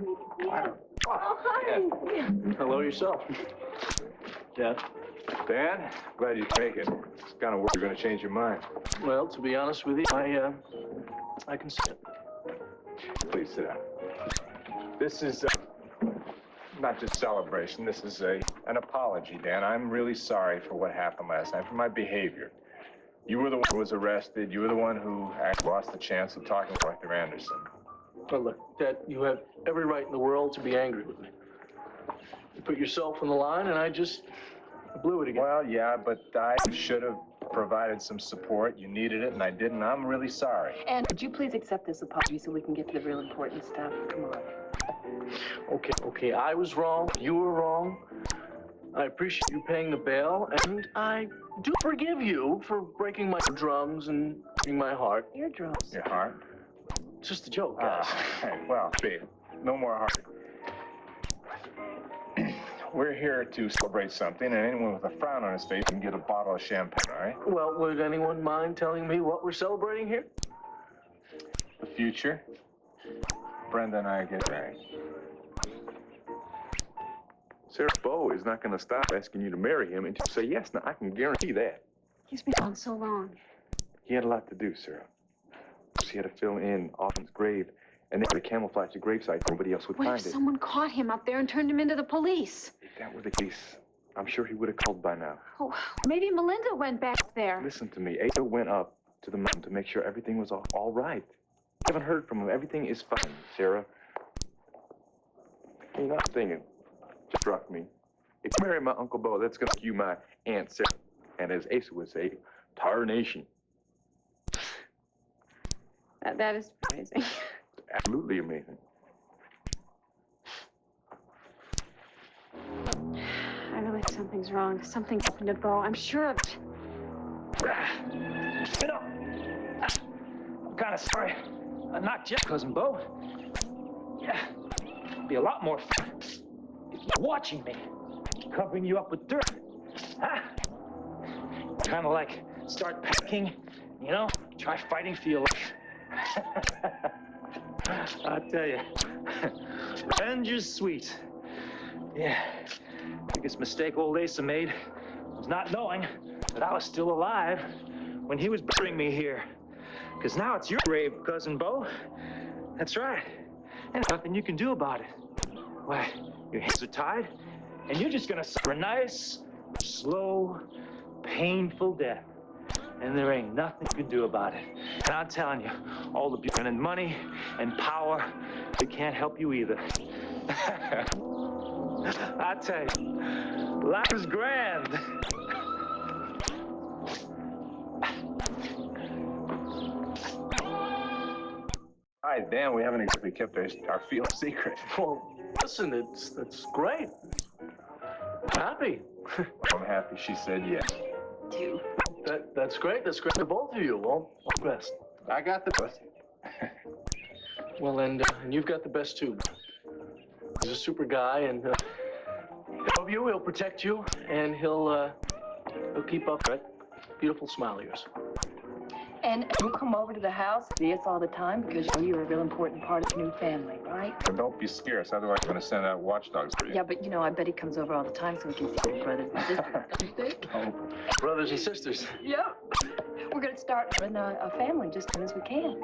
Oh, hi. Yeah. Hello yourself. Dad. Dan, glad you take it. It's kind of worried you're going to change your mind. Well, to be honest with you, I can see it. Please sit down. This is not just celebration. This is an apology, Dan. I'm really sorry for what happened last night, for my behavior. You were the one who was arrested. You were the one who lost the chance of talking to Arthur Anderson. Well, look, Dad, you have every right in the world to be angry with me. You put yourself on the line, and I blew it again. Well, yeah, but I should have provided some support. You needed it, and I didn't. I'm really sorry. And would you please accept this apology so we can get to the real important stuff? Come on. Okay, I was wrong. You were wrong. I appreciate you paying the bail, and I do forgive you for breaking my drums and breaking my heart. Your drums? Your heart? It's just a joke, guys. Well, babe, no more heart. We're here to celebrate something, and anyone with a frown on his face can get a bottle of champagne, all right? Well, would anyone mind telling me what we're celebrating here? The future. Brenda and I get married. Sarah Bowe is not going to stop asking you to marry him until you say yes. Now, I can guarantee that. He's been gone so long. He had a lot to do, Sarah. She had to fill in Austin's grave, and they had to camouflage the gravesite so nobody else would What find if it. someone caught him up there and turned him into the police? If that were the case, I'm sure he would have called by now. Oh, maybe Melinda went back there. Listen to me. Ada went up to the mountain to make sure everything was all right. I haven't heard from him. Everything is fine, Sarah. You're not thinking. Just struck me. If you marry my Uncle Bo, that's going to make you my Aunt Sarah. And as Asa would say, tarnation. That is amazing. Absolutely amazing. I really think something's wrong. Something happened to Bo. I'm sure of it. You know, I'm kind of sorry I knocked you, Cousin Bo. Yeah, it'd be a lot more fun if you're watching me, covering you up with dirt. Huh? Kind of like start packing, you know, try fighting for your life. I'll tell you, revenge is sweet. Yeah, biggest mistake old Asa made was not knowing that I was still alive when he was burying me here. Because now it's your grave, Cousin Bo. That's right. And nothing you can do about it. Why, your hands are tied, and you're just gonna suffer a nice, slow, painful death. And there ain't nothing you can do about it. And I'm telling you, all the beauty and money and power, they can't help you either. I tell you, life is grand. Hi, Dan, we haven't exactly kept our field secret. Well, listen, it's great. I'm happy. I'm happy she said yes. Dude. That's great. That's great to both of you. Well, all the best. I got the best. Well, and you've got the best too. He's a super guy, and he'll love you. He'll protect you, and he'll keep up that beautiful smile of yours. And you'll come over to the house, see us all the time, because you know you're a real important part of the new family, right? But don't be scarce, otherwise I'm going to send out watchdogs for you. Yeah, but you know, I bet he comes over all the time so we can see his brothers and sisters, don't you think? Oh. Brothers and sisters. Yeah. We're going to start a family just as soon as we can.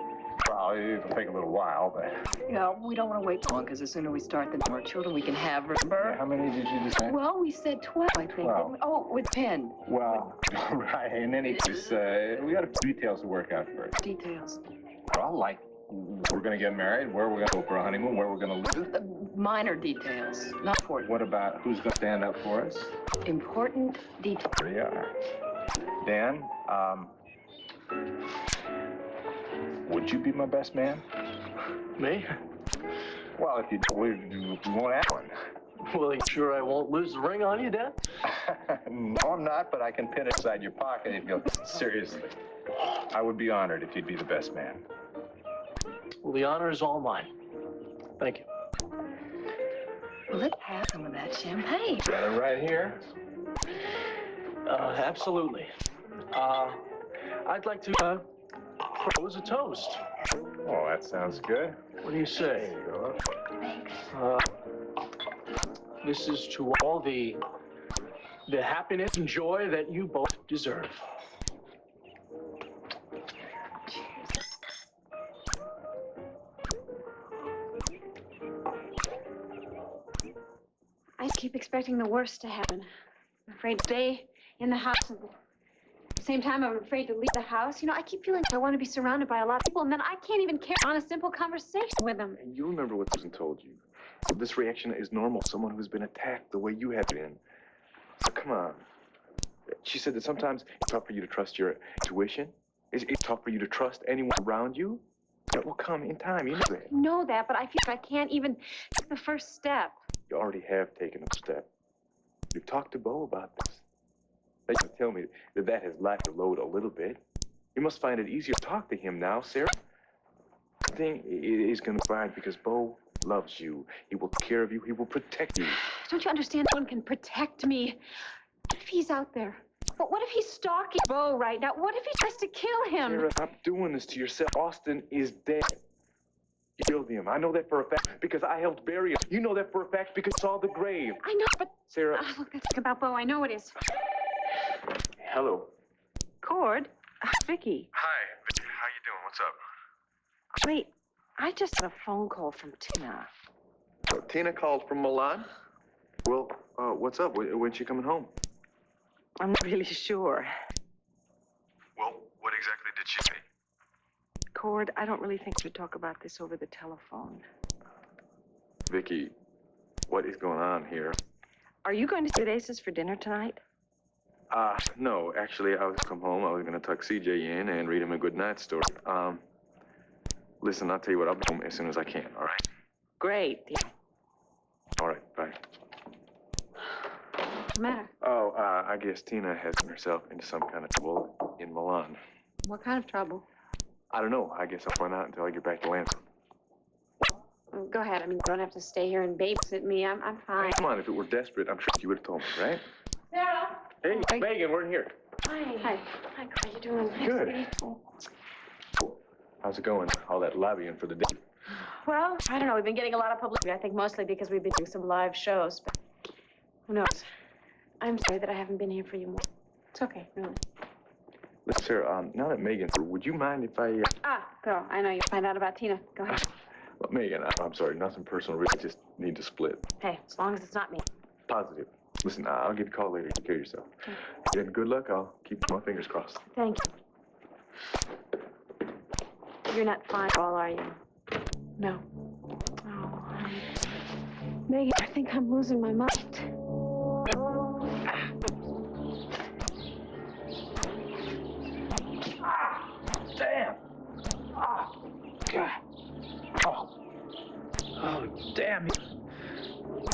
Well, it'll take a little while, but... Yeah, we don't want to wait long, because the sooner we start, the more children we can have, remember? Yeah, how many did you just say? Well, we said 12, I think. 12. Didn't we? Oh, with 10. Well, right, in any case, we got a few details to work out first. Details. Well, like, we're going to get married, where we're going to go for a honeymoon, where we're going to live. Minor details, not important. What about who's going to stand up for us? Important details. Here we are. Dan, would you be my best man? Me? Well, if you do, we won't have one. Well, you sure I won't lose the ring on you, Dad? No, I'm not, but I can pin it inside your pocket if you'll... Seriously. I would be honored if you'd be the best man. Well, the honor is all mine. Thank you. Well, let's have some of that champagne. Got it right here. Absolutely. I'd like to propose a toast. Oh, that sounds good. What do you say? Thanks. This is to all the happiness and joy that you both deserve. I keep expecting the worst to happen. I'm afraid to stay in the house. At the same time, I'm afraid to leave the house. You know, I keep feeling I want to be surrounded by a lot of people, and then I can't even carry on a simple conversation with them. And you remember what Susan told you. This reaction is normal. Someone who's been attacked the way you have been. So come on. She said that sometimes it's tough for you to trust your intuition. It's tough for you to trust anyone around you. That will come in time. You know that. I know that, but I feel like I can't even take the first step. You already have taken a step. You've talked to Bo about this. They can tell me that has lightened the load a little bit. You must find it easier to talk to him now, Sarah. Everything is going to be fine because Bo loves you. He will take care of you. He will protect you. Don't you understand? No one can protect me. What if he's out there? But what if he's stalking Bo right now? What if he tries to kill him? Sarah, stop doing this to yourself. Austin is dead. You killed him. I know that for a fact because I helped bury him. You know that for a fact because you saw the grave. I know, but... Sarah. Look, that's about Bo. I know it is. Hello. Cord, Viki. Hi, Viki. How you doing? What's up? Wait, I just got a phone call from Tina. Oh, Tina called from Milan? Well, what's up? When's she coming home? I'm not really sure. Well, what exactly did she say? Cord, I don't really think we should talk about this over the telephone. Viki, what is going on here? Are you going to see Aces for dinner tonight? No, actually, I was come home. I was going to tuck CJ in and read him a good night story. Listen, I'll tell you what, I'll be home as soon as I can, all right? Great. All right, bye. What's the matter? Oh, I guess Tina has gotten herself into some kind of trouble in Milan. What kind of trouble? I don't know. I guess I'll find out until I get back to Lansing. Well, go ahead. I mean, you don't have to stay here and babysit me. I'm fine. Come on, if it were desperate, I'm sure you would have told me, right? Sarah! Hey, Megan, we're in here. Hi. Hi. Hi, how you doing? Good. How's it going? All that lobbying for the day. Well, I don't know. We've been getting a lot of publicity. I think mostly because we've been doing some live shows, but who knows? I'm sorry that I haven't been here for you more. It's okay, really. Listen, Sarah, now that Megan's through, would you mind if I... Go. I know you find out about Tina. Go ahead. Well, Megan, I'm sorry, nothing personal. Really just need to split. Hey, as long as it's not me. Positive. Listen, I'll give you a call later. Take care of yourself. Okay. And good luck. I'll keep my fingers crossed. Thank you. You're not fine at all, are you? No. Oh, honey. Megan, I think I'm losing my mind. Damn! God. Oh, damn.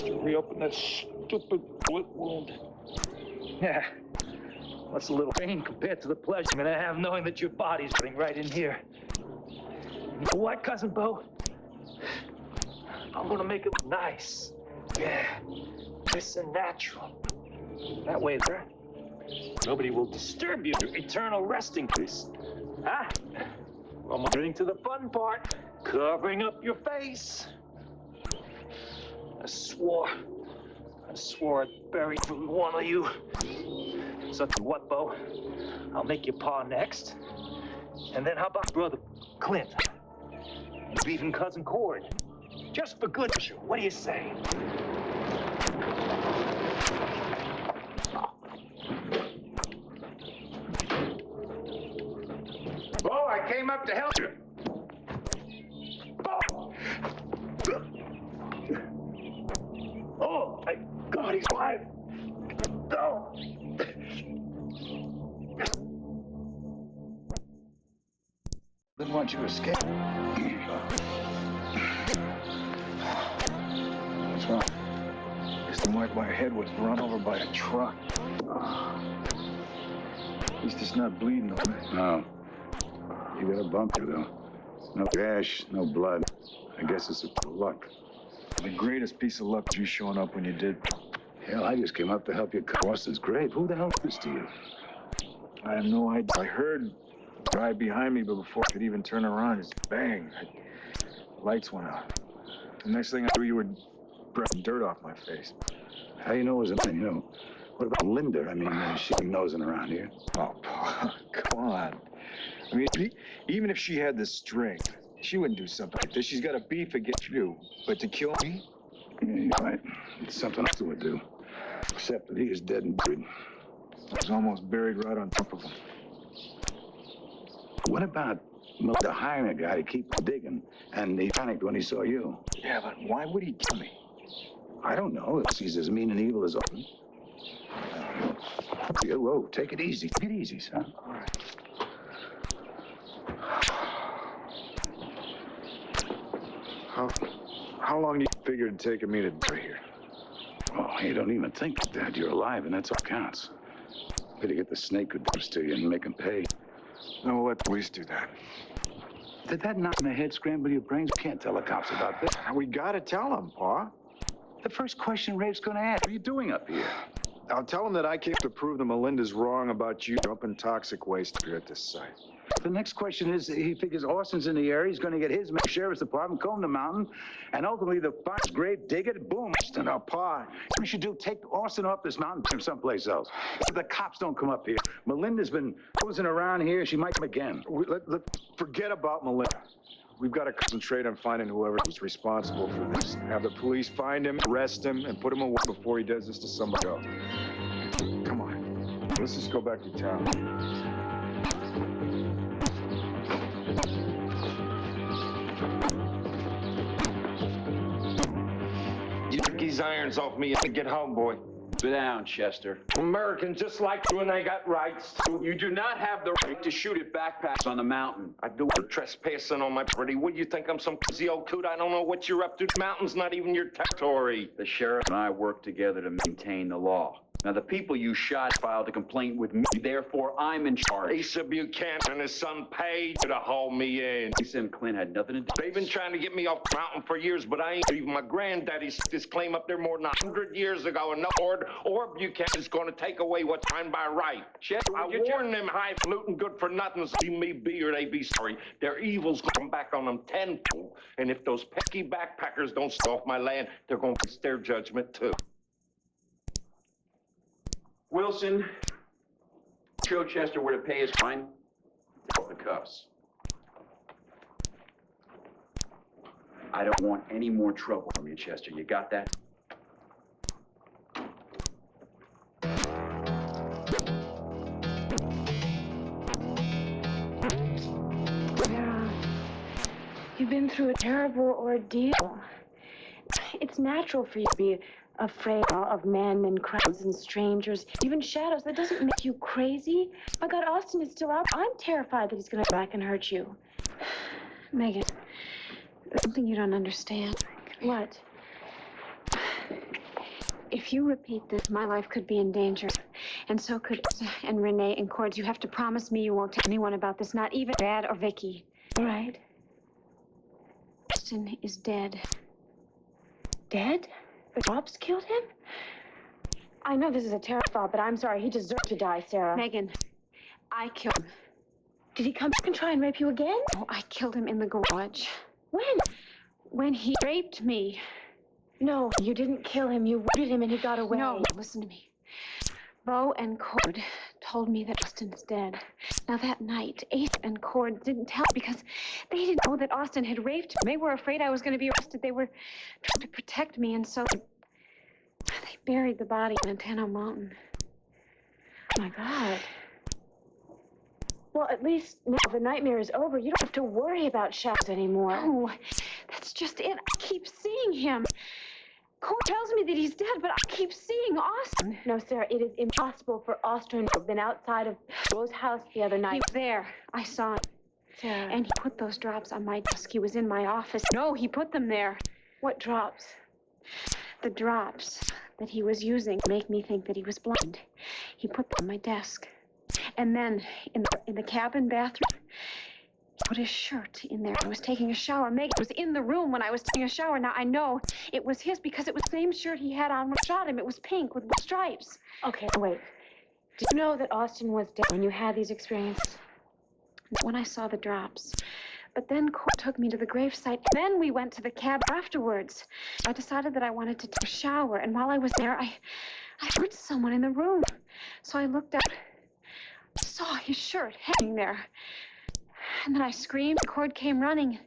You reopen that stupid bullet wound. Yeah. What's a little pain compared to the pleasure I'm gonna have knowing that your body's sitting right in here? You know what, Cousin Bo? I'm gonna make it nice. Yeah. Nice and natural. That way, there, nobody will disturb you. Your eternal resting place. Huh? I'm getting to the fun part. Covering up your face. I swore I'd bury every one of you. So what, Bo? I'll make your paw next. And then how about brother Clint? Maybe even cousin Cord. Just for good measure. What do you say? Bo, I came up to help you. Oh, my God, he's alive. No. Didn't want you to escape. What's wrong? Guess the mark by your head was run over by a truck. At least it's not bleeding, okay? No. You got a bump here, though. No gash, no blood. I guess it's a luck. The greatest piece of luck was you showing up when you did. Hell, I just came up to help you cut Austin's grave. Who the hell is this to you? I have no idea. I heard right behind me, but before I could even turn around, just bang. Lights went out. The next thing I knew, you were brushing dirt off my face. How you know it was a man, you know? What about Linda? I mean, she's nosing around here. Oh, Paul, come on. I mean, even if she had the strength, she wouldn't do something like this. She's got a beef against you. But to kill me? Yeah, you're right. It's something else would do. Except that he is dead and buried. I was almost buried right on top of him. What about Melinda hiring a guy to keep digging, and he panicked when he saw you? Yeah, but why would he kill me? I don't know. If he's as mean and evil as Austin. Whoa, take it easy. Take it easy, son. All right. How long do you figure it'd take me to die here? Oh, you don't even think that. You're alive, and that's all counts. Way to get the snake who does to you and make him pay. No, we'll let the police do that. Did that knock in the head scramble your brains? You can't tell the cops about this. We gotta tell them, Pa. The first question Rafe's gonna ask, what are you doing up here? I'll tell them that I came to prove that Melinda's wrong about you dumping toxic waste here at this site. The next question is, he figures Austin's in the area. He's gonna get his sheriff's department, comb the mountain, and ultimately the finest grave digger, boom, Austin. Now, Pa, what you should do, take Austin off this mountain, put him someplace else. If the cops don't come up here, Melinda's been posing around here. She might come again. Forget about Melinda. We've got to concentrate on finding whoever was responsible for this. Have the police find him, arrest him, and put him away before he does this to somebody else. Come on. Let's just go back to town. You took these irons off me and get home, boy. Sit down, Chester. Americans just like you, and they got rights. You do not have the right to shoot at backpacks on the mountain. I do it trespassing on my property. What do you think? I'm some crazy old coot? I don't know what you're up to. The mountain's not even your territory. The sheriff and I work together to maintain the law. Now, the people you shot filed a complaint with me, therefore I'm in charge. Asa Buchanan and his son paid to haul me in. Asa and Clint had nothing to do with They've been trying to get me off the mountain for years, but I ain't. Even my granddaddy set this claim up there more than 100 years ago, and no Ford or Buchanan is going to take away what's mine by right. Chester, I warned them highfalutin good for nothing. See me be or they be sorry. Their evil's going to come back on them tenfold. And if those pesky backpackers don't stay off my land, they're going to face their judgment too. Wilson, show Chester where to pay his fine. Off the cuffs. I don't want any more trouble from you, Chester. You got that? Vera, you've been through a terrible ordeal. It's natural for you to be afraid of men and crowds and strangers, even shadows. That doesn't make you crazy. My God, Austin is still out. I'm terrified that he's going to come back and hurt you. Megan, there's something you don't understand. What? If you repeat this, my life could be in danger. And so could and Renee and Cords. You have to promise me you won't tell anyone about this, not even Dad or Viki. All right? Austin is dead. Dead? The cops killed him? I know this is a terrible thought, but I'm sorry. He deserved to die, Sarah. Megan, I killed him. Did he come back and try and rape you again? Oh, I killed him in the garage. When? When he raped me. No, you didn't kill him. You wounded him and he got away. No, listen to me. Bo and Cord told me that Austin is dead. Now, that night, Ace and Cord didn't tell because they didn't know that Austin had raped him. They were afraid I was going to be arrested. They were trying to protect me, and so they buried the body in Llantano Mountain. Oh, my God. Well, at least now the nightmare is over. You don't have to worry about shadows anymore. Oh, that's just it. I keep seeing him. Cord tells me that he's dead, but I keep seeing Austin. No, Sarah, it is impossible for Austin to have been outside of Bo's house the other night. He was there. I saw him. Sarah. And he put those drops on my desk. He was in my office. No, he put them there. What drops? The drops that he was using to make me think that he was blind. He put them on my desk. And then in the cabin bathroom, he put his shirt in there. I was taking a shower. Megan was in the room when I was taking a shower. Now, I know it was his because it was the same shirt he had on when I shot him. It was pink with stripes. Okay, wait. Did you know that Austin was dead when you had these experiences? when I saw the drops. But then Cord took me to the gravesite. Then we went to the cab afterwards. I decided that I wanted to take a shower, and while I was there, I heard someone in the room. So I looked out, saw his shirt hanging there. And then I screamed. Cord came running.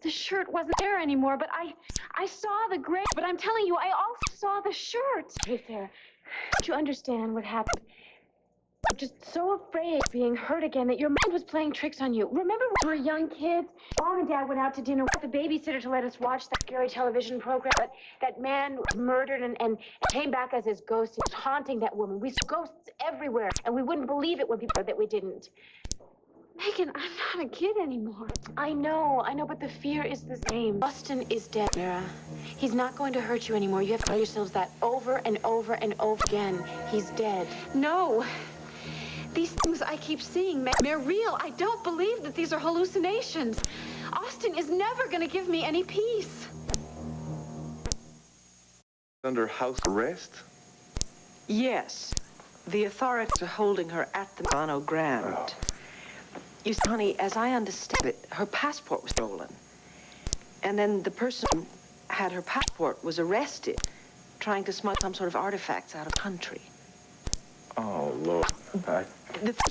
The shirt wasn't there anymore, but I saw the grave. But I'm telling you, I also saw the shirt. Hey, Sarah, don't you understand what happened? I'm just so afraid of being hurt again that your mind was playing tricks on you. Remember when we were young kids? Mom and Dad went out to dinner with the babysitter to let us watch that scary television program. But that man was murdered and came back as his ghost. He was haunting that woman. We saw ghosts everywhere, and we wouldn't believe it when people said that we didn't. Megan, I'm not a kid anymore. I know, but the fear is the same. Austin is dead, Mira. He's not going to hurt you anymore. You have to tell yourselves that over and over and over again. He's dead. No. These things I keep seeing, they're real. I don't believe that these are hallucinations. Austin is never going to give me any peace. Under house arrest? Yes. The authorities are holding her at the Llantano Grand. Oh. You see, honey, as I understand it, her passport was stolen. And then the person who had her passport was arrested, trying to smuggle some sort of artifacts out of country. Oh, Lord.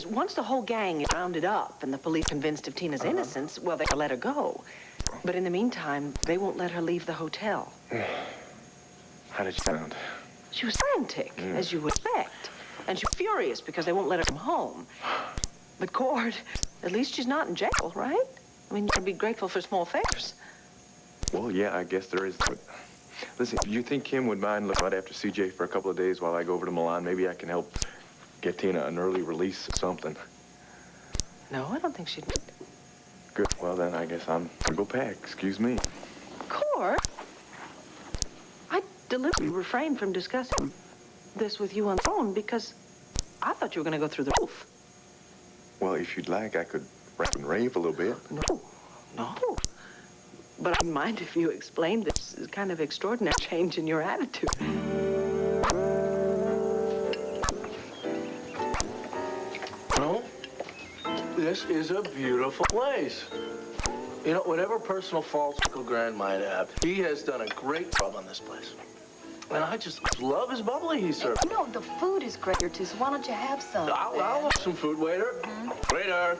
Once the whole gang is rounded up and the police convinced of Tina's innocence, well, they'll let her go. But in the meantime, they won't let her leave the hotel. How did you sound? She was frantic, as you would expect. And she was furious because they won't let her come home. But Cord, at least she's not in jail, right? I mean, you can be grateful for small favors. Well, yeah, I guess there is. But listen, do you think Kim would mind looking right after CJ for a couple of days while I go over to Milan? Maybe I can help get Tina an early release or something. No, I don't think she'd. Good. Well, then I guess I'm gonna go pack. Excuse me. Cord? I deliberately refrained from discussing this with you on the phone because I thought you were going to go through the roof. Well, if you'd like, I could rap and rave a little bit. No. But I wouldn't mind if you explained this kind of extraordinary change in your attitude. No, this is a beautiful place. You know, whatever personal faults Uncle Grand might have, he has done a great job on this place. And I just love his bubbly he serves. You know, the food is great here, too, so why don't you have some? I'll have some food, waiter. Waiter,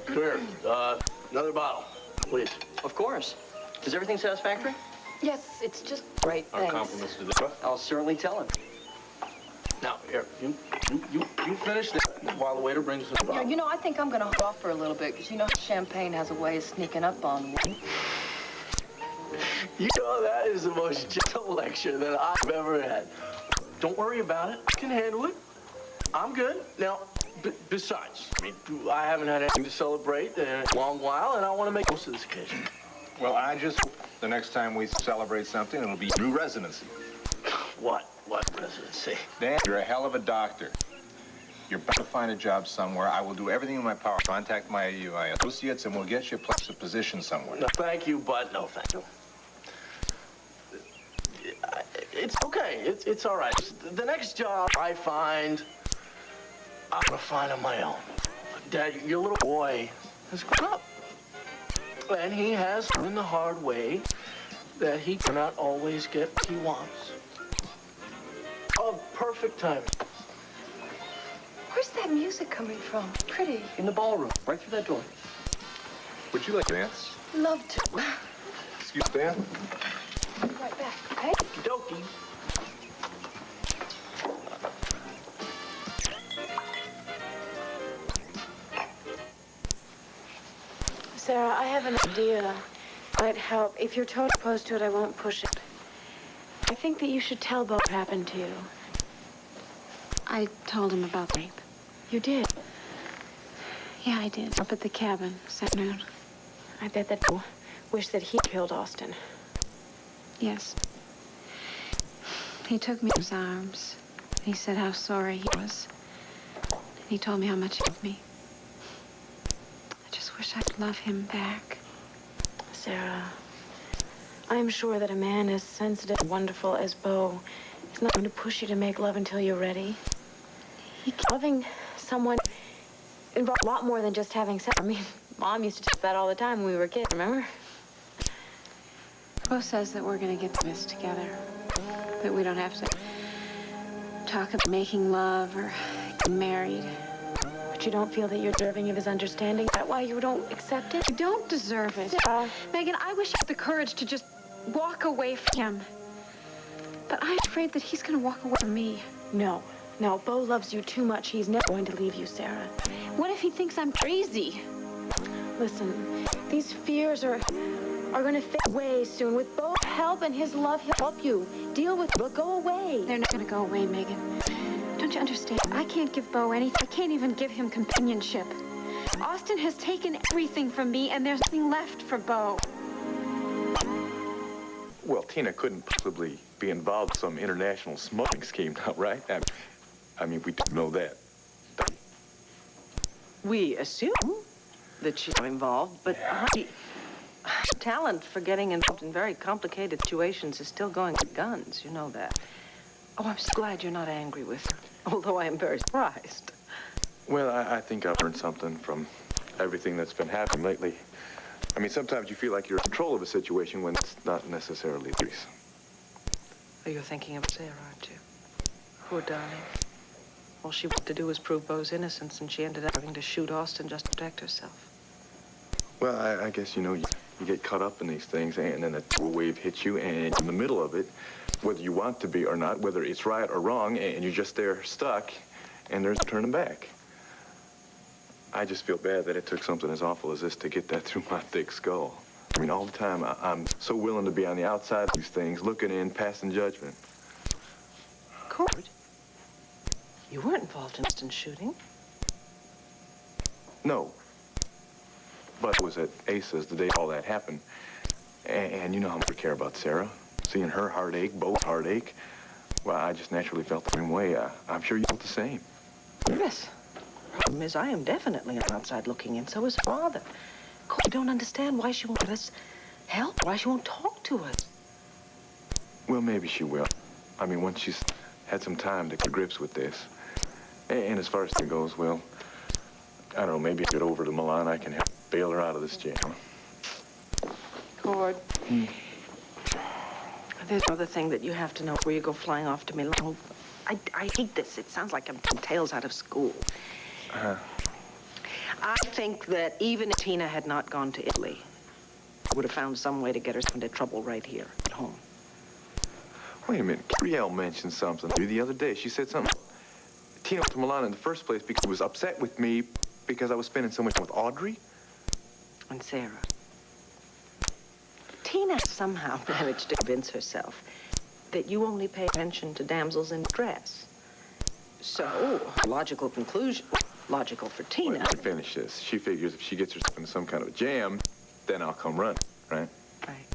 come here. Another bottle, please. Of course. Is everything satisfactory? Yes, it's just great, Our thanks. compliments to the... I'll certainly tell him. Now, here, you finish this while the waiter brings the Yeah, bottle. you know, I think I'm going to hold off for a little bit, because you know champagne has a way of sneaking up on one. You know, that is the most gentle lecture that I've ever had. Don't worry about it. I can handle it. I'm good. Now, besides, I mean, I haven't had anything to celebrate in a long while, and I want to make most of this occasion. Well, I just hope the next time we celebrate something, it'll be new residency. What residency? Dan, you're a hell of a doctor. You're bound to find a job somewhere. I will do everything in my power. Contact my associates, and we'll get you a position somewhere. No, thank you, but no thank you. It's okay. It's all right. The next job I find, I'm gonna find on my own. Dad, your little boy has grown up. And he has learned the hard way that he cannot always get what he wants. Oh, perfect timing. Where's that music coming from? Pretty. In the ballroom, right through that door. Would you like to dance? Love to. Excuse me, Dan? I'll be right back, okay? Dokie. Sarah, I have an idea. Might help. If you're totally opposed to it, I won't push it. I think that you should tell Bo what happened to you. I told him about rape. You did? Yeah, I did. Up at the cabin this afternoon. I bet that Bo wished that he killed Austin. Yes. He took me in his arms. He said how sorry he was. And he told me how much he loved me. I just wish I could love him back. Sarah, I'm sure that a man as sensitive and wonderful as Bo is not going to push you to make love until you're ready. Loving someone involved a lot more than just having sex. I mean, Mom used to do that all the time when we were kids, remember? Bo says that we're gonna get to this together. That we don't have to talk about making love or getting married. But you don't feel that you're deserving of his understanding? Is that why you don't accept it? You don't deserve it. Megan, I wish I had the courage to just walk away from him. But I'm afraid that he's gonna walk away from me. No. No, Bo loves you too much. He's never going to leave you, Sarah. What if he thinks I'm crazy? Listen, these fears are going to fade away soon. With Bo's help and his love, he'll help you. Deal with it. But go away. They're not gonna go away, Megan. Don't you understand? I can't give Bo anything. I can't even give him companionship. Austin has taken everything from me, and there's nothing left for Bo. Well, Tina couldn't possibly be involved in some international smuggling scheme now, right? I mean, we don't know that. We assume that she's involved, but her talent for getting involved in very complicated situations is still going with guns. You know that. Oh, I'm so glad you're not angry with her, although I am very surprised. Well, I think I've learned something from everything that's been happening lately. I mean, sometimes you feel like you're in control of a situation when it's not necessarily the case. Oh, you're thinking of Sarah, aren't you? Poor darling. All she wanted to do was prove Bo's innocence, and she ended up having to shoot Austin just to protect herself. Well, I guess, you know, you get caught up in these things, and then a wave hits you, and in the middle of it, whether you want to be or not, whether it's right or wrong, and you're just there stuck, and there's no turning back. I just feel bad that it took something as awful as this to get that through my thick skull. I mean, all the time, I'm so willing to be on the outside of these things, looking in, passing judgment. Cord? You weren't involved in Austin's shooting. No. But it was at Asa's the day all that happened. And you know how much I care about Sarah. Seeing her heartache, Bo's heartache. Well, I just naturally felt the same way. I'm sure you felt the same. Yes. The problem is, I am definitely on the outside looking in. So is her father. Cord, I don't understand why she won't let us help, why she won't talk to us. Well, maybe she will. I mean, once she's had some time to get to grips with this. And as far as it goes, well, I don't know, maybe get over to Milan, I can help bail her out of this jam. Cord. There's another thing that you have to know before you go flying off to Milan. I hate this. It sounds like I'm telling tales out of school. I think that even if Tina had not gone to Italy, I would have found some way to get her into trouble right here at home. Wait a minute. Gabrielle mentioned something to you the other day. She said something. Tina went to Milan in the first place because she was upset with me because I was spending so much time with Audrey. And Sarah. Tina somehow managed to convince herself that you only pay attention to damsels in distress. So, logical conclusion, logical for Tina. Wait, let me finish this. She figures if she gets herself into some kind of a jam, then I'll come running, right? Right.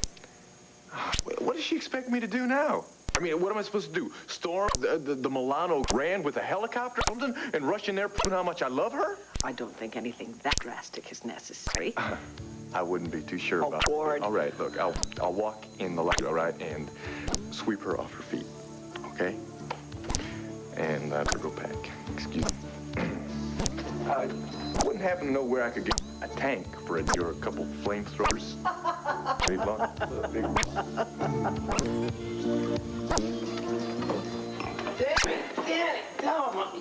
What does she expect me to do now? I mean, what am I supposed to do? Storm the Milano Grand with a helicopter or something and rush in there proving how much I love her? I don't think anything that drastic is necessary. I wouldn't be too sure about Cord. it. All right, look, I'll walk in the light, all right, and sweep her off her feet, okay? And go pack. Excuse me. I wouldn't happen to know where I could get a tank for it or a couple flamethrowers. Maybe big Danny,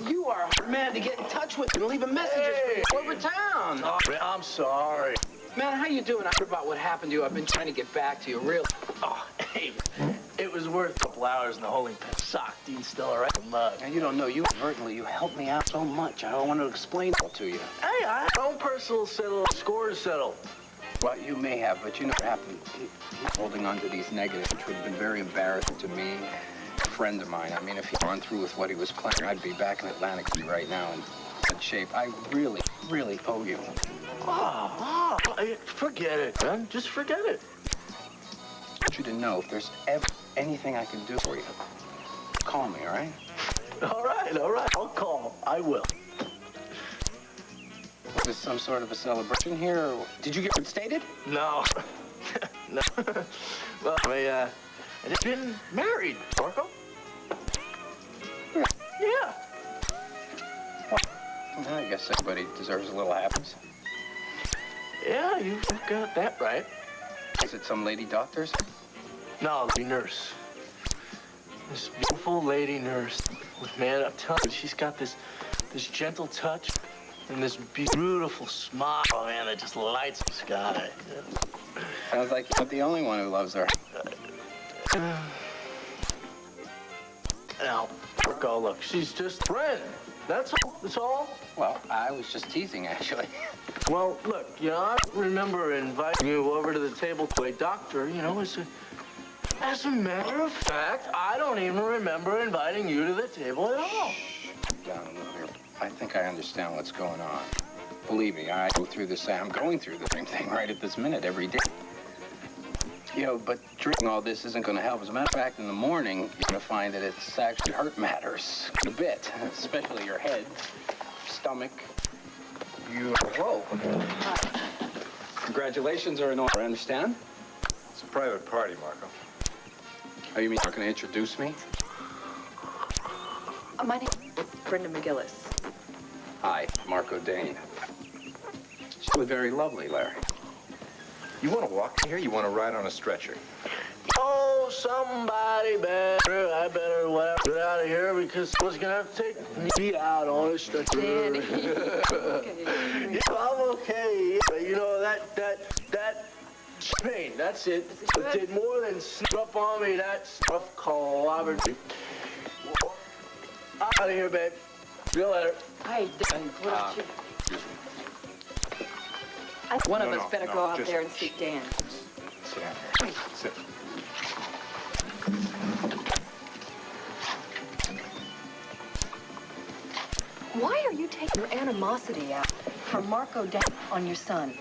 you are a hard man to get in touch with and leave a message for you over town. Oh, I'm sorry. Man, how you doing? I heard about what happened to you. I've been trying to get back to you, really. Oh, hey, it was worth a couple hours in the holding pen. Sock, Dean's still all right in the mud. Now, you don't know. You inadvertently, you helped me out so much. I don't want to explain it all to you. Hey, I have my own personal scores settled. Well, you may have, but you know what happened. He's holding on to these negatives, which would have been very embarrassing to me. A friend of mine. I mean, if he'd gone through with what he was planning, I'd be back in Atlantic City right now in good shape. I really, really owe you. Forget it, man. Just forget it. I want you to know if there's ever anything I can do for you, call me, all right? All right. I'll call. I will. Is this some sort of a celebration here, or did you get reinstated? No. No. Well, I just been married, Marco. Yeah. Yeah. Well, I guess everybody deserves a little happiness. Yeah, you've got that right. Is it some lady doctor? No, the nurse. This beautiful lady nurse. Man, I'm telling you, she's got this gentle touch and this beautiful smile, man, that just lights the sky. Sounds like you're not the only one who loves her. Now, Marco, look, she's just a friend. That's all. That's all. Well, I was just teasing, actually. Well, look, I remember inviting you over to the table to a doctor, as a matter of fact, I don't even remember inviting you to the table at all. Down a little here. I think I understand what's going on. Believe me, I go through this. I'm going through the same thing right at this minute, every day. But drinking all this isn't going to help. As a matter of fact, in the morning, you're going to find that it's actually hurt matters a bit, especially your head, stomach. Whoa. Congratulations are in order, I understand? It's a private party, Marco. Oh, you mean you're not going to introduce me? My name is Brenda McGillis. Hi, Marco Dane. She was very lovely, Larry. You want to walk here? You want to ride on a stretcher? Oh, somebody better. I better get out of here because I was going to have to take me out on a stretcher. Danny. Yeah, I'm okay. That pain, that's it. It did more than sneak up on me. That stuff called Robert. Out of here, babe. See you later. Hi, Danny. One of us better go out there and seek Dan. Sit down here. Sit. Why are you taking your animosity out from Marco Dan on your son?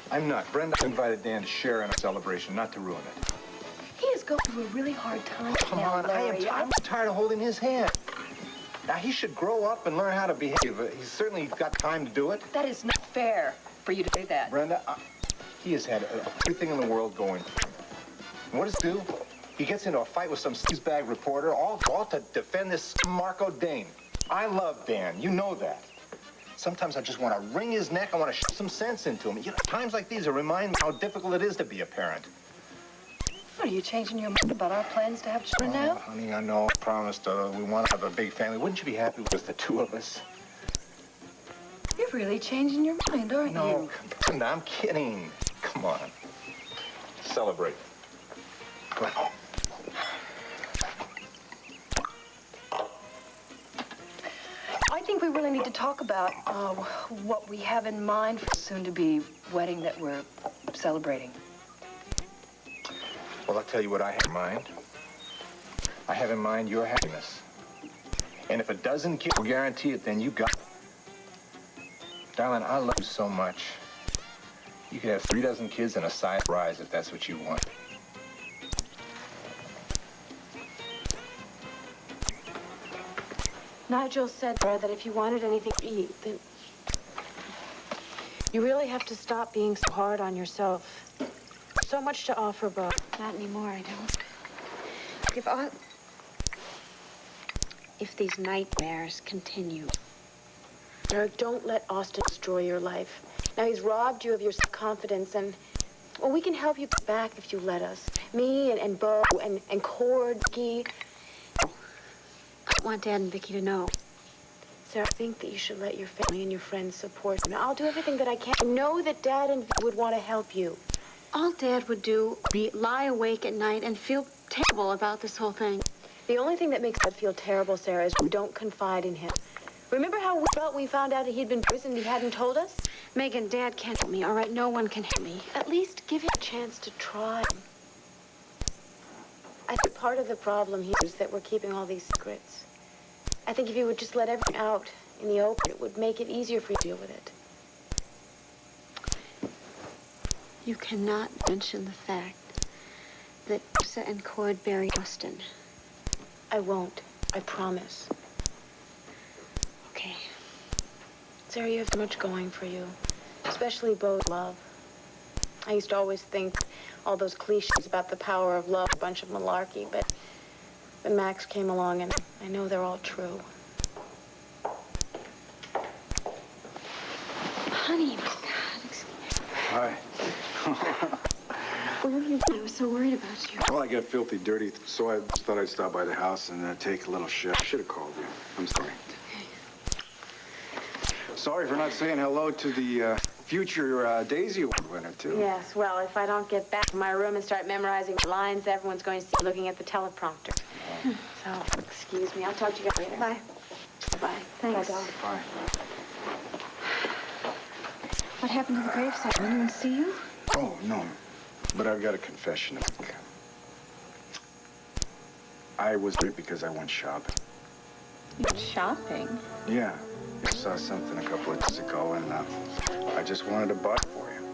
I'm not. Brenda invited Dan to share in our celebration, not to ruin it. He is going through a really hard time Come now, on, Larry. I'm tired of holding his hand. Now, he should grow up and learn how to behave. He's certainly got time to do it. That is not fair for you to say that. Brenda, he has had everything in the world going for him. And what does he do? He gets into a fight with some bag reporter, all to defend this Marco Dane. I love Dan. You know that. Sometimes I just want to wring his neck. I want to shove some sense into him. Times like these remind me how difficult it is to be a parent. Are you changing your mind about our plans to have children now? Honey, I know. I promised we want to have a big family. Wouldn't you be happy with the two of us? You're really changing your mind, aren't you? No, Brenda, I'm kidding. Come on. Celebrate. Go ahead. I think we really need to talk about what we have in mind for the soon-to-be wedding that we're celebrating. Well, I'll tell you what I have in mind. I have in mind your happiness. And if it doesn't guarantee it, then you got it. Darling, I love you so much. You could have 3 dozen kids and a side rise if that's what you want. Nigel said that if you wanted anything to eat, then you really have to stop being so hard on yourself. So much to offer, Bo. Not anymore, I don't. If these nightmares continue. Eric, don't let Austin destroy your life. Now, he's robbed you of your self-confidence, and, well, we can help you get back if you let us. Me and Bo and Cord, Viki. I want Dad and Viki to know. Sarah, I think that you should let your family and your friends support you. Now, I'll do everything that I can. I know that Dad and Viki would want to help you. All Dad would do would be lie awake at night and feel terrible about this whole thing. The only thing that makes Dad feel terrible, Sarah, is we don't confide in him. Remember how we felt when we found out that he'd been poisoned and he hadn't told us? Megan, Dad can't help me, all right? No one can help me. At least give him a chance to try. I think part of the problem here is that we're keeping all these secrets. I think if you would just let everything out in the open, it would make it easier for you to deal with it. You cannot mention the fact that Lisa and Cord buried Austin. I won't. I promise. Okay. Sarah, you have so much going for you, especially Bo's love. I used to always think all those cliches about the power of love, a bunch of malarkey, but Max came along, and I know they're all true. honey, my God. Excuse me. Hi. Where have you been? I was so worried about you. Well, I get filthy dirty, so I thought I'd stop by the house and take a little shit. Should have called you. I'm sorry. Sorry for not saying hello to the future Daisy Award winner, too. Yes, well, if I don't get back to my room and start memorizing lines, everyone's going to see me looking at the teleprompter. So, excuse me. I'll talk to you guys later. Bye. Bye. Thanks. Bye, doll. Bye. What happened to the gravesite? Anyone see you? Oh, no. But I've got a confession to make. I was there because I went shopping. You went shopping? Yeah. I saw something a couple of days ago, and I just wanted to buy it for you.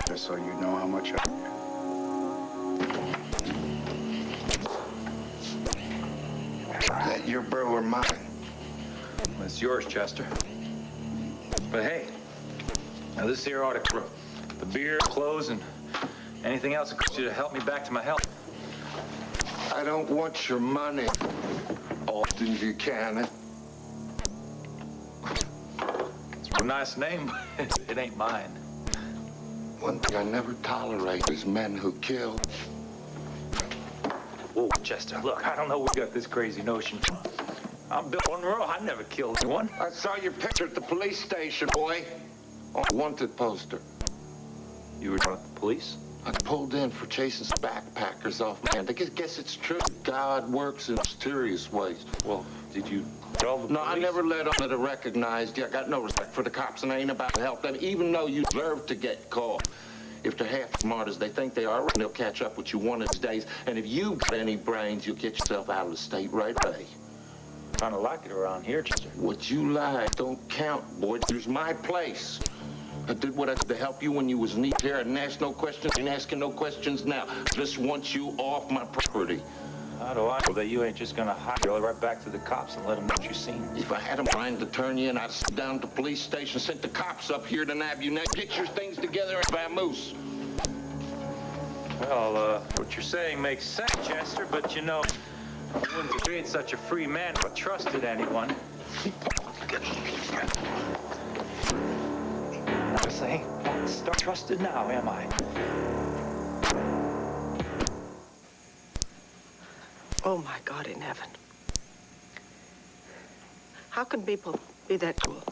Just so you know how much I love you. That your bro or mine? It's yours, Chester. But hey, now this here ought to cover the beer, clothes, and anything else that costs you to help me back to my health. I don't want your money, Alton Buchanan. It's a nice name, but it ain't mine. One thing I never tolerate is men who kill. Whoa, Chester, look, I don't know where you got this crazy notion from. I'm Bill Monroe. I never killed anyone. I saw your picture at the police station, boy. On a wanted poster. You were down at the police? I pulled in for chasing some backpackers off, man. I guess it's true. God works in mysterious ways. Well, did you tell the police? No, I never let on that I recognized you. I got no respect for the cops, and I ain't about to help them, even though you deserve to get caught. If they're half smart as they think they are, they'll catch up with you one of these days. And if you've got any brains, you'll get yourself out of the state right away. Kind of like it around here, Chester. What you like don't count, boy. Here's my place. I did what I did to help you when you was neat here. I didn't ask no questions. Ain't asking no questions now. Just want you off my property. How do I know that you ain't just gonna hire right back to the cops and let them know what you seen? If I had them trying to turn you in, I'd sit down at the police station, sent the cops up here to nab you. Now get your things together and vamoose. Well, what you're saying makes sense, Chester, but you know, I wouldn't have treated such a free man if I trusted anyone. I'm saying, not start trusted now, am I? Oh, my God in heaven. How can people be that cruel?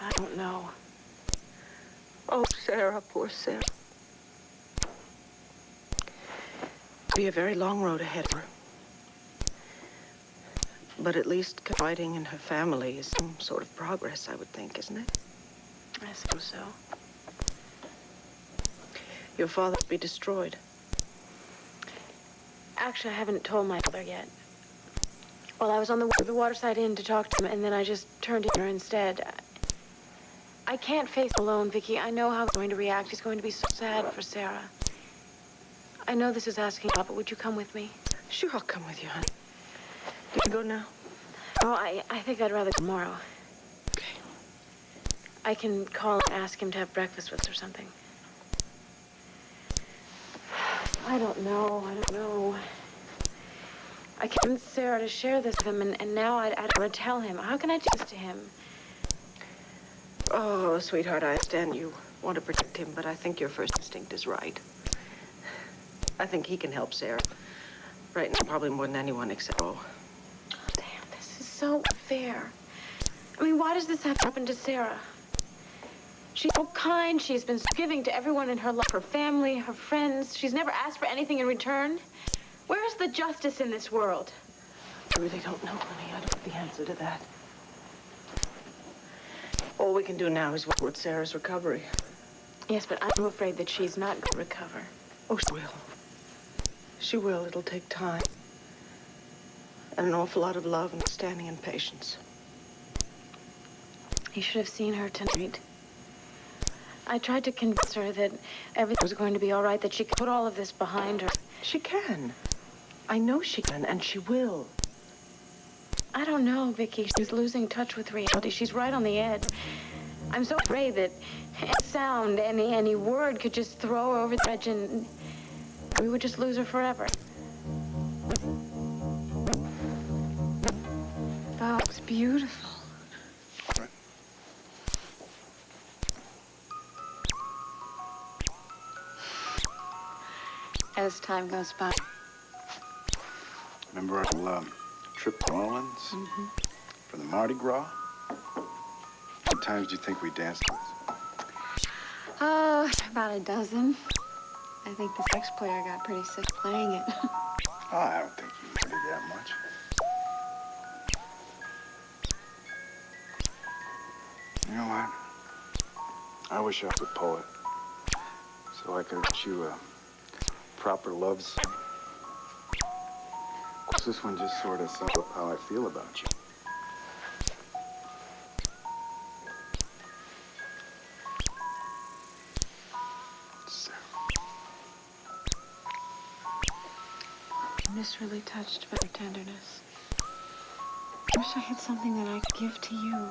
I don't know. Oh, Sarah, poor Sarah. Be a very long road ahead of her. But at least confiding in her family is some sort of progress, I would think, isn't it? I suppose so. Your father will be destroyed. Actually, I haven't told my father yet. Well, I was on the Waterside Inn to talk to him, and then I just turned to her instead. I can't face him alone, Viki. I know how he's going to react. He's going to be so sad for Sarah. I know this is asking a lot, but would you come with me? Sure, I'll come with you, honey. Do you go now? Oh, I think I'd rather tomorrow. Okay. I can call and ask him to have breakfast with us or something. I don't know. I convinced Sarah to share this with him, and now I don't want to tell him. How can I do this to him? Oh, sweetheart, I understand you want to protect him, but I think your first instinct is right. I think he can help Sarah. Right now, probably more than anyone except Oh. Damn, this is so unfair. I mean, why does this have to happen to Sarah? She's so kind. She's been giving to everyone in her life, her family, her friends. She's never asked for anything in return. Where's the justice in this world? I really don't know, honey. I don't have the answer to that. All we can do now is work toward Sarah's recovery. Yes, but I'm afraid that she's not going to recover. Oh, she will. She will. It'll take time. And an awful lot of love and understanding and patience. You should have seen her tonight. I tried to convince her that everything was going to be all right, that she could put all of this behind her. She can. I know she can, and she will. I don't know, Viki. She's losing touch with reality. She's right on the edge. I'm so afraid that any sound, any word could just throw her over the edge, and we would just lose her forever. Oh, it was beautiful. as time goes by. Remember our trip to New Orleans? Mm-hmm. For the Mardi Gras? How many times do you think we danced with? Oh, about a dozen. I think the sax player got pretty sick playing it. Oh, I don't think he did that much. You know what? I wish I was a poet, so I could write you a proper love song. Of course, this one just sort of sums up how I feel about you. Sarah. I'm just really touched by your tenderness. I wish I had something that I could give to you.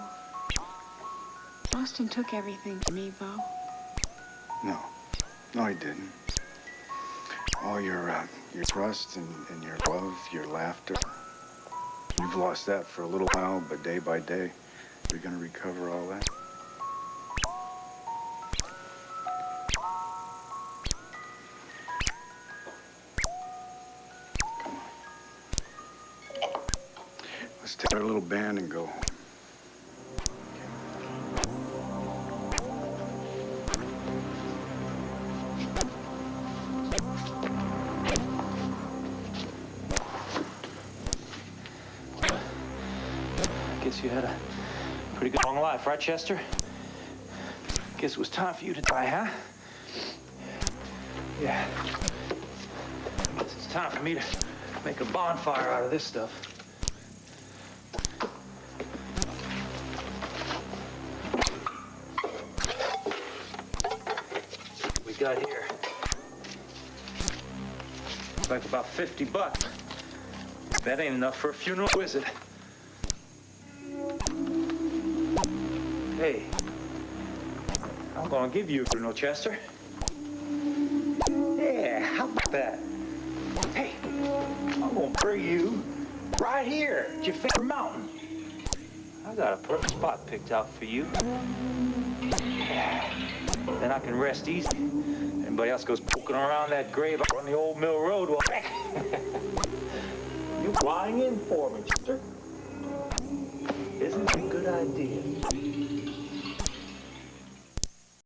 Austin took everything from me, Bo. No, he didn't. All your trust and your love, your laughter. You've lost that for a little while, but day by day, you're gonna recover all that. Come on. Let's take our little band and go home. Guess you had a pretty good long life, right, Chester? Guess it was time for you to die, huh? Yeah. I guess it's time for me to make a bonfire out of this stuff. What we got here? Looks like about $50. That ain't enough for a funeral, is it? Hey, I'm gonna give you a funeral, Chester. Yeah, how about that? Hey, I'm gonna bury you right here at your favorite mountain. I got a perfect spot picked out for you. Yeah. Then I can rest easy. Anybody else goes poking around that grave up on the old mill road, well, you flying in for me, Chester? Isn't it a good idea?